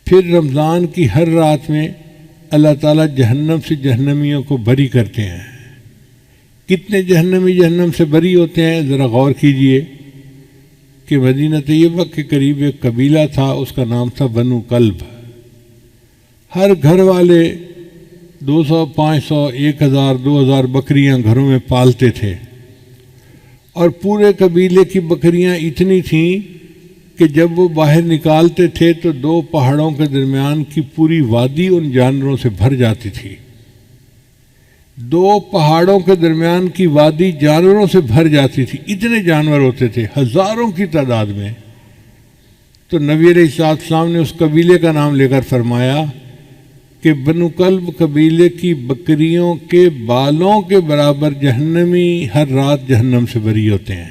پھر رمضان کی ہر رات میں اللہ تعالیٰ جہنم سے جہنمیوں کو بری کرتے ہیں۔ کتنے جہنمی جہنم سے بری ہوتے ہیں ذرا غور کیجئے کہ مدینہ طیبہ کے قریب ایک قبیلہ تھا، اس کا نام تھا بنو کلب۔ ہر گھر والے 200 500 1000 2000 بکریاں گھروں میں پالتے تھے، اور پورے قبیلے کی بکریاں اتنی تھیں کہ جب وہ باہر نکالتے تھے تو 2 پہاڑوں کے درمیان کی پوری وادی ان جانوروں سے بھر جاتی تھی۔ 2 پہاڑوں کے درمیان کی وادی جانوروں سے بھر جاتی تھی، اتنے جانور ہوتے تھے ہزاروں کی تعداد میں۔ تو نبی علیہ السلام نے اس قبیلے کا نام لے کر فرمایا کہ بنو کلب قبیلے کی بکریوں کے بالوں کے برابر جہنمی ہر رات جہنم سے بری ہوتے ہیں۔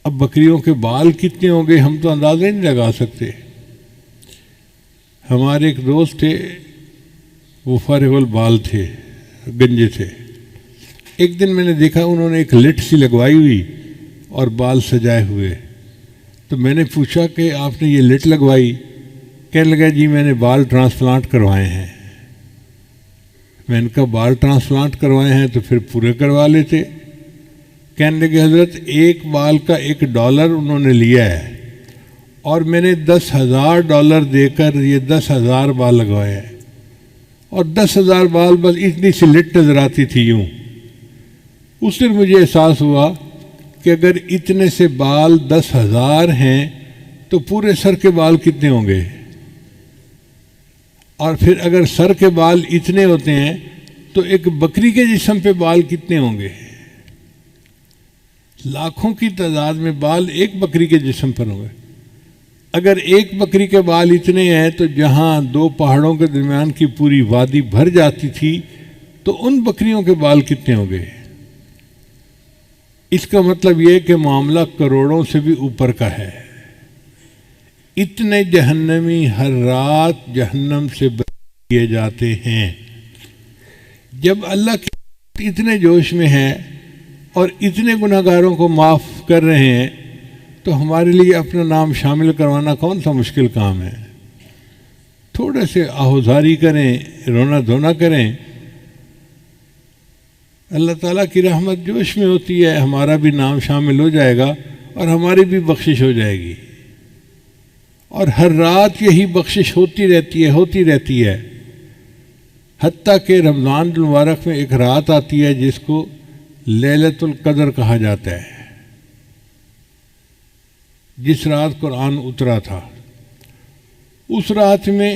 اب بکریوں کے بال کتنے ہوں گے ہم تو اندازہ نہیں لگا سکتے۔ ہمارے ایک دوست تھے، وہ فارغ البال تھے، گنجے تھے۔ ایک دن میں نے دیکھا انہوں نے ایک لٹ سی لگوائی ہوئی اور بال سجائے ہوئے، تو میں نے پوچھا کہ آپ نے یہ لٹ لگوائی؟ کہنے لگا جی میں نے بال ٹرانسپلانٹ کروائے ہیں۔ میں نے کہا بال ٹرانسپلانٹ کروائے ہیں تو پھر پورے کروا لیتے۔ کہنے لگے حضرت ایک بال کا $1 انہوں نے لیا ہے، اور میں نے $10,000 دے کر یہ 10,000 بال لگوائے ہیں، اور 10,000 بال بس اتنی سی لٹ نظر آتی تھی یوں۔ اس دن مجھے احساس ہوا کہ اگر اتنے سے بال 10,000 ہیں تو پورے سر کے بال کتنے ہوں گے، اور پھر اگر سر کے بال اتنے ہوتے ہیں تو ایک بکری کے جسم پہ بال کتنے ہوں گے؟ لاکھوں کی تعداد میں بال ایک بکری کے جسم پر ہوں گے۔ اگر ایک بکری کے بال اتنے ہیں تو جہاں 2 پہاڑوں کے درمیان کی پوری وادی بھر جاتی تھی تو ان بکریوں کے بال کتنے ہوں گے؟ اس کا مطلب یہ کہ معاملہ کروڑوں سے بھی اوپر کا ہے۔ اتنے جہنمی ہر رات جہنم سے بری کیے جاتے ہیں۔ جب اللہ کے اتنے جوش میں ہے اور اتنے گناہگاروں کو معاف کر رہے ہیں تو ہمارے لیے اپنا نام شامل کروانا کون سا مشکل کام ہے؟ تھوڑے سے آہوزاری کریں، رونا دھونا کریں، اللہ تعالیٰ کی رحمت جوش میں ہوتی ہے، ہمارا بھی نام شامل ہو جائے گا اور ہماری بھی بخشش ہو جائے گی۔ اور ہر رات یہی بخشش ہوتی رہتی ہے، حتیٰ کہ رمضان المبارک میں ایک رات آتی ہے جس کو لیلۃ القدر کہا جاتا ہے، جس رات قرآن اترا تھا۔ اس رات میں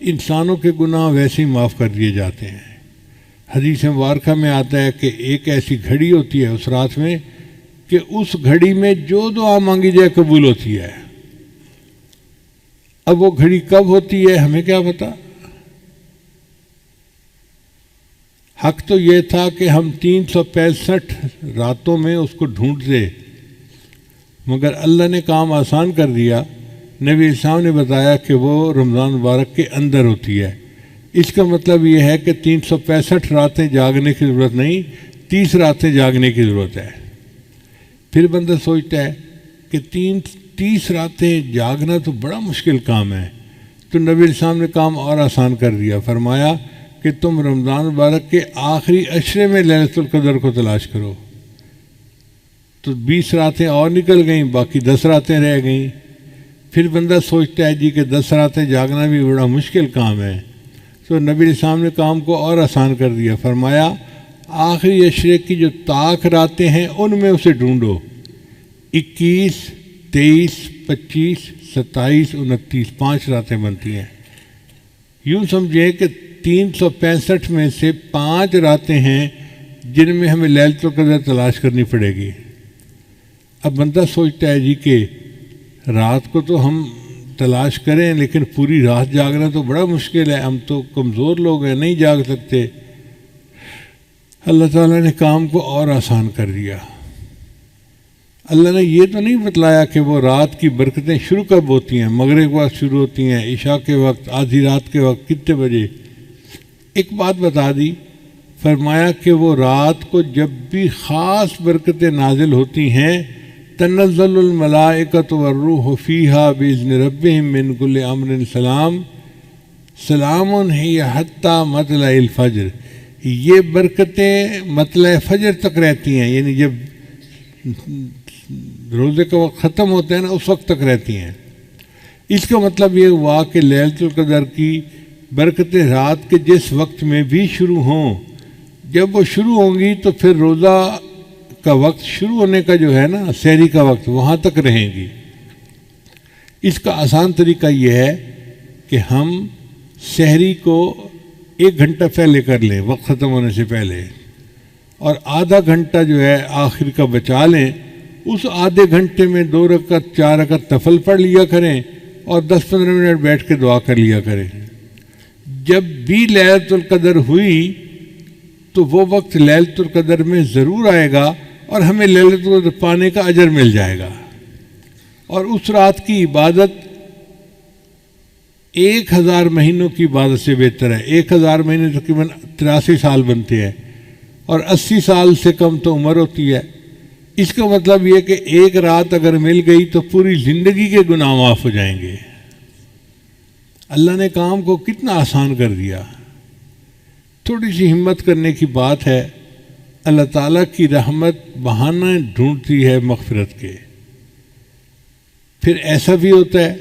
انسانوں کے گناہ ویسے ہی معاف کر دیے جاتے ہیں۔ حدیث مبارکہ میں آتا ہے کہ ایک ایسی گھڑی ہوتی ہے اس رات میں کہ اس گھڑی میں جو دعا مانگی جائے قبول ہوتی ہے۔ اب وہ گھڑی کب ہوتی ہے ہمیں کیا پتا؟ حق تو یہ تھا کہ ہم 365 راتوں میں اس کو ڈھونڈتے، مگر اللہ نے کام آسان کر دیا۔ نبی اسلام نے بتایا کہ وہ رمضان مبارک کے اندر ہوتی ہے۔ اس کا مطلب یہ ہے کہ 365 راتیں جاگنے کی ضرورت نہیں، 30 راتیں جاگنے کی ضرورت ہے۔ پھر بندہ سوچتا ہے کہ 30 راتیں جاگنا تو بڑا مشکل کام ہے، تو نبی اسلام نے کام اور آسان کر دیا، فرمایا کہ تم رمضان مبارک کے آخری عشرے میں لیلۃ القدر کو تلاش کرو۔ تو 20 راتیں اور نکل گئیں، باقی 10 راتیں رہ گئیں۔ پھر بندہ سوچتا ہے جی کہ 10 راتیں جاگنا بھی بڑا مشکل کام ہے، تو نبی اسلام نے کام کو اور آسان کر دیا، فرمایا آخری عشرے کی جو طاق راتیں ہیں ان میں اسے ڈھونڈو۔ 21 23 25 27 29 5 راتیں بنتی ہیں۔ یوں سمجھیں کہ 365 میں سے 5 راتیں ہیں جن میں ہمیں لیلۃ القدر تلاش کرنی پڑے گی۔ اب بندہ سوچتا ہے جی کہ رات کو تو ہم تلاش کریں لیکن پوری رات جاگنا تو بڑا مشکل ہے، ہم تو کمزور لوگ ہیں، نہیں جاگ سکتے۔ اللہ تعالیٰ نے کام کو اور آسان کر دیا۔ اللہ نے یہ تو نہیں بتلایا کہ وہ رات کی برکتیں شروع کب ہوتی ہیں، مغرب کے وقت شروع ہوتی ہیں، عشاء کے وقت، آدھی رات کے وقت، کتنے بجے۔ ایک بات بتا دی، فرمایا کہ وہ رات کو جب بھی خاص برکتیں نازل ہوتی ہیں تنزل الملائکۃ والروح فیہا بإذن ربہم من کل امر سلام سلام ہی حتی مطلع الفجر. یہ برکتیں مطلع فجر تک رہتی ہیں، یعنی جب روزے کا وقت ختم ہوتا ہے نا اس وقت تک رہتی ہیں. اس کا مطلب یہ ہوا کہ لیلۃ القدر کی برکتیں رات کے جس وقت میں بھی شروع ہوں، جب وہ شروع ہوں گی تو پھر روزہ کا وقت شروع ہونے کا جو ہے نا سحری کا وقت وہاں تک رہیں گی. اس کا آسان طریقہ یہ ہے کہ ہم سحری کو 1 گھنٹہ پہلے کر لیں وقت ختم ہونے سے پہلے، اور آدھا گھنٹہ جو ہے آخر کا بچا لیں. اس آدھے گھنٹے میں 2 رکعت 4 رکعت نفل پڑھ لیا کریں اور 10-15 منٹ بیٹھ کے دعا کر لیا کریں. جب بھی لیلۃ القدر ہوئی تو وہ وقت لیلۃ القدر میں ضرور آئے گا اور ہمیں لیلۃ القدر پانے کا اجر مل جائے گا. اور اس رات کی عبادت 1000 مہینوں کی عبادت سے بہتر ہے. 1000 مہینے تقریباً 83 سال بنتے ہیں اور 80 سال سے کم تو عمر ہوتی ہے. اس کا مطلب یہ کہ ایک رات اگر مل گئی تو پوری زندگی کے گناہ معاف ہو جائیں گے. اللہ نے کام کو کتنا آسان کر دیا. تھوڑی سی ہمت کرنے کی بات ہے. اللہ تعالیٰ کی رحمت بہانے ڈھونڈتی ہے مغفرت کے. پھر ایسا بھی ہوتا ہے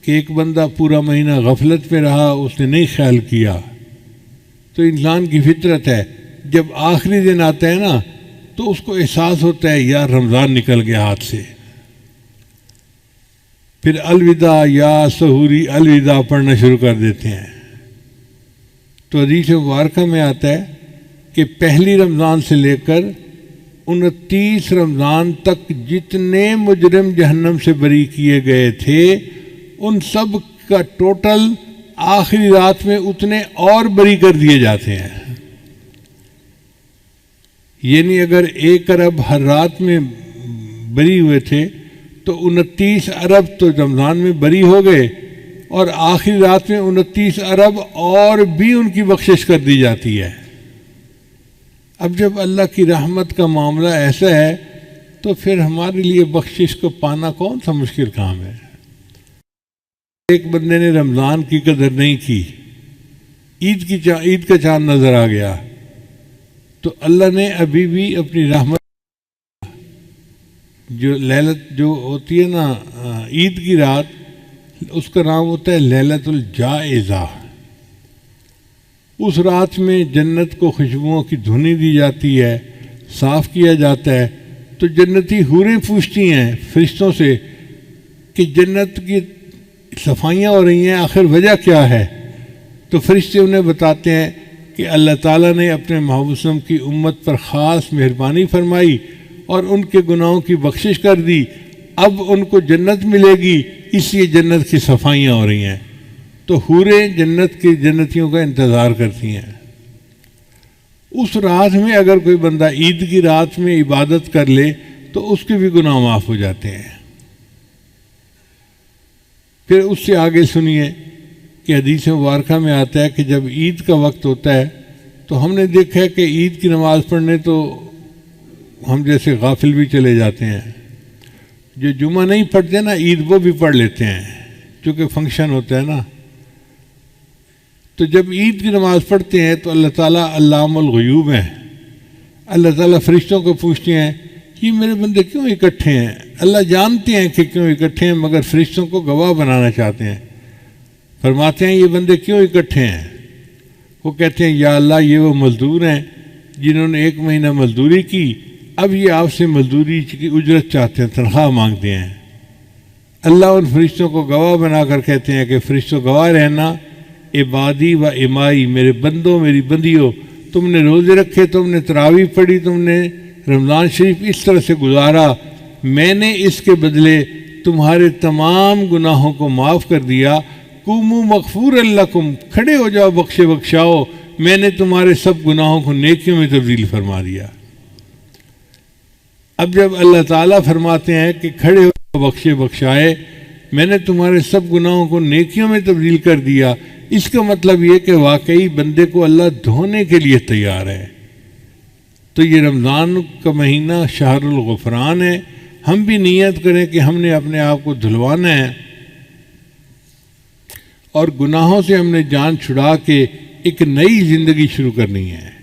کہ ایک بندہ پورا مہینہ غفلت میں رہا، اس نے نہیں خیال کیا، تو انسان کی فطرت ہے جب آخری دن آتا ہے نا تو اس کو احساس ہوتا ہے یار رمضان نکل گیا ہاتھ سے. پھر الوداع یا سحوری الوداع پڑھنا شروع کر دیتے ہیں. تو حدیث مبارکہ میں آتا ہے کہ پہلی رمضان سے لے کر 29 رمضان تک جتنے مجرم جہنم سے بری کیے گئے تھے ان سب کا ٹوٹل آخری رات میں اتنے اور بری کر دیے جاتے ہیں. یعنی اگر 1 ارب ہر رات میں بری ہوئے تھے تو 29 ارب تو رمضان میں بری ہو گئے، اور آخری رات میں 29 ارب اور بھی ان کی بخشش کر دی جاتی ہے. اب جب اللہ کی رحمت کا معاملہ ایسا ہے تو پھر ہمارے لیے بخشش کو پانا کون سا مشکل کام ہے. ایک بندے نے رمضان کی قدر نہیں کی، عید کا چاند نظر آ گیا تو اللہ نے ابھی بھی اپنی رحمت جو لیلت جو ہوتی ہے نا عید کی رات، اس کا نام ہوتا ہے لیلت الجائزہ. اس رات میں جنت کو خوشبوؤں کی دھنی دی جاتی ہے، صاف کیا جاتا ہے. تو جنتی حوریں پوچھتی ہیں فرشتوں سے کہ جنت کی صفائیاں ہو رہی ہیں، آخر وجہ کیا ہے؟ تو فرشتے انہیں بتاتے ہیں کہ اللہ تعالیٰ نے اپنے محبوب صلی اللہ علیہ وسلم کی امت پر خاص مہربانی فرمائی اور ان کے گناہوں کی بخشش کر دی. اب ان کو جنت ملے گی، اس لیے جنت کی صفائیاں ہو رہی ہیں. تو حوریں جنت کے جنتیوں کا انتظار کرتی ہیں. اس رات میں اگر کوئی بندہ عید کی رات میں عبادت کر لے تو اس کے بھی گناہ معاف ہو جاتے ہیں. پھر اس سے آگے سنیے کہ حدیث مبارکہ میں آتا ہے کہ جب عید کا وقت ہوتا ہے تو ہم نے دیکھا ہے کہ عید کی نماز پڑھنے تو ہم جیسے غافل بھی چلے جاتے ہیں. جو جمعہ نہیں پڑھتے نا عید وہ بھی پڑھ لیتے ہیں چونکہ فنکشن ہوتا ہے نا. تو جب عید کی نماز پڑھتے ہیں تو اللہ تعالیٰ علام الغیوب ہیں. اللہ تعالیٰ فرشتوں کو پوچھتے ہیں یہ میرے بندے کیوں اکٹھے ہیں. اللہ جانتے ہیں کہ کیوں اکٹھے ہیں مگر فرشتوں کو گواہ بنانا چاہتے ہیں. فرماتے ہیں یہ بندے کیوں اکٹھے ہیں؟ وہ کہتے ہیں یا اللہ یہ وہ مزدور ہیں جنہوں نے 1 مہینہ مزدوری کی، اب یہ آپ سے مزدوری کی اجرت چاہتے ہیں، تنخواہ مانگتے ہیں. اللہ ان فرشتوں کو گواہ بنا کر کہتے ہیں کہ فرشتوں گواہ رہنا عبادی و امائی، میرے بندوں میری بندیوں، تم نے روزے رکھے، تم نے تراویح پڑھی، تم نے رمضان شریف اس طرح سے گزارا، میں نے اس کے بدلے تمہارے تمام گناہوں کو معاف کر دیا. قوموا مغفور لکم، کھڑے ہو جاؤ بخشاؤ، میں نے تمہارے سب گناہوں کو نیکیوں میں تبدیل فرما دیا. اب جب اللہ تعالیٰ فرماتے ہیں کہ کھڑے ہو جاؤ بخشائے، میں نے تمہارے سب گناہوں کو نیکیوں میں تبدیل کر دیا، اس کا مطلب یہ کہ واقعی بندے کو اللہ دھونے کے لیے تیار ہے. تو یہ رمضان کا مہینہ شہر الغفران ہے. ہم بھی نیت کریں کہ ہم نے اپنے آپ کو دھلوانا ہے اور گناہوں سے ہم نے جان چھڑا کے ایک نئی زندگی شروع کرنی ہے۔